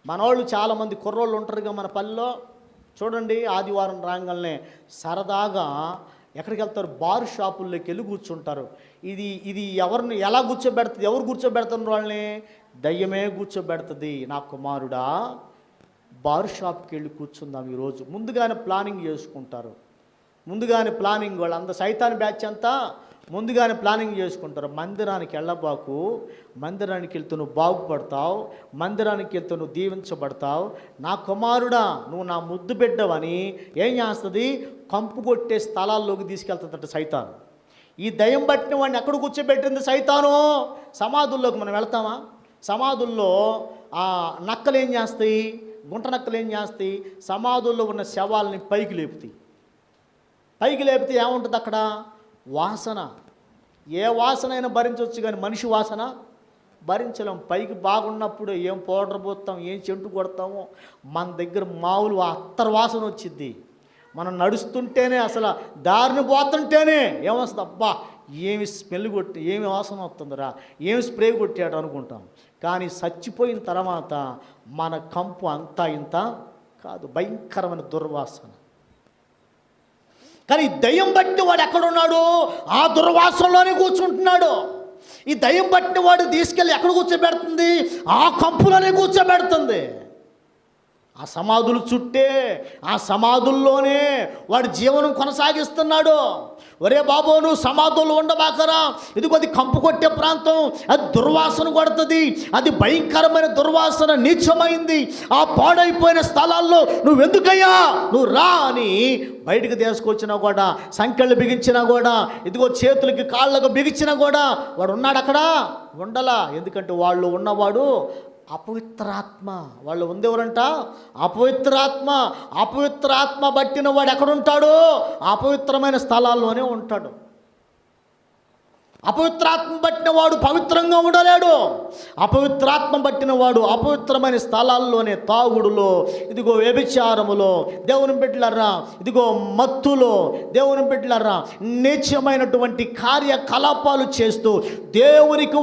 మనోళ్ళు చాలామంది కుర్రోళ్ళు ఉంటారుగా మన పల్లెలో. చూడండి, ఆదివారం రాగానే సరదాగా ఎక్కడికి వెళ్తారు? బార్ షాపుల్లోకి వెళ్ళి కూర్చుంటారు. ఇది ఇది ఎవరిని ఎలా కూర్చోబెడుతుంది? ఎవరు కూర్చోబెడుతున్నారు వాళ్ళని? దయ్యమే కూర్చోబెడుతుంది. నా కుమారుడా, బార్ షాప్కి వెళ్ళి కూర్చుందాం ఈరోజు. ముందుగానే ప్లానింగ్ చేసుకుంటారు. ముందుగానే ప్లానింగ్, వాళ్ళంతా సైతాన్ బ్యాచ్ అంతా ముందుగానే ప్లానింగ్ చేసుకుంటారు. మందిరానికి వెళ్ళబాకు, మందిరానికి వెళ్తే నువ్వు బాగుపడతావు, మందిరానికి వెళ్తే నువ్వు దీవించబడతావు. నా కుమారుడా, నువ్వు నా ముద్దు బిడ్డవని ఏం చేస్తుంది? కంపు కొట్టే స్థలాల్లోకి తీసుకెళ్తుందట సైతాను. ఈ దయ్యం పట్టిన వాడిని ఎక్కడ కూర్చోబెట్టింది సైతాను? సమాధుల్లోకి మనం వెళ్తామా? సమాధుల్లో ఆ నక్కలు ఏం చేస్తాయి? గుంట నక్కలు ఏం చేస్తాయి? సమాధుల్లో ఉన్న శవాలని పైకి లేపుతాయి. పైకి లేపితే ఏముంటుంది అక్కడ? వాసన. ఏ వాసన అయినా భరించవచ్చు, కానీ మనిషి వాసన భరించలేం. పైకి బాగున్నప్పుడు ఏం పౌడర్ పోతాం, ఏం చెంటు కొడతామో, మన దగ్గర మామూలు అత్తర్ వాసన వచ్చిద్ది. మనం నడుస్తుంటేనే, అసలు దారిని పోతుంటేనే ఏమొస్తుంది? అబ్బా, ఏమి స్మెల్ కొట్టి, ఏమి వాసన వస్తుందిరా, ఏమి స్ప్రే కొట్టాడు అనుకుంటాం. కానీ చచ్చిపోయిన తర్వాత మన కంపు అంతా ఇంత కాదు, భయంకరమైన దుర్వాసన. కానీ దయ్యం బట్టి వాడు ఎక్కడున్నాడు? ఆ దుర్వాసనలోనే కూర్చుంటున్నాడు. ఈ దయ్యం బట్టిన వాడు తీసుకెళ్ళి ఎక్కడ కూర్చోబెడుతుంది? ఆ కంపులోనే కూర్చోబెడుతుంది. ఆ సమాధుల చుట్టే, ఆ సమాధుల్లోనే వాడి జీవనం కొనసాగిస్తున్నాడు. ఒరే బాబు, నువ్వు సమాధుల్లో ఉండబాకరా, ఇదిగో అది కంపు కొట్టే ప్రాంతం, అది దుర్వాసన కొడుతుంది, అది భయంకరమైన దుర్వాసన, నీచమైంది. ఆ పాడైపోయిన స్థలాల్లో నువ్వెందుకయ్యా, నువ్వు రా అని బయటకు తీసుకొచ్చినా కూడా, సంకెళ్ళు బిగించినా కూడా, ఇదిగో చేతులకి కాళ్ళకు బిగించినా కూడా వాడు ఉన్నాడు అక్కడ? ఉండలా. ఎందుకంటే వాళ్ళు ఉన్నవాడు అపవిత్రాత్మ. వాళ్ళు ఉందేవరంట? అపవిత్రాత్మ. అపవిత్రాత్మ బట్టిన వాడు ఎక్కడుంటాడు? అపవిత్రమైన స్థలాల్లోనే ఉంటాడు. అపవిత్రాత్మ పట్టిన వాడు పవిత్రంగా ఉండలేడు. అపవిత్రాత్మ పట్టిన వాడు అపవిత్రమైన స్థలాల్లోనే, తాగుడులో, ఇదిగో వ్యభిచారములో, దేవుని బిడ్డలారా, ఇదిగో మత్తులో, దేవుని బిడ్డలారా, నీచమైనటువంటి కార్యకలాపాలు చేస్తూ దేవునికి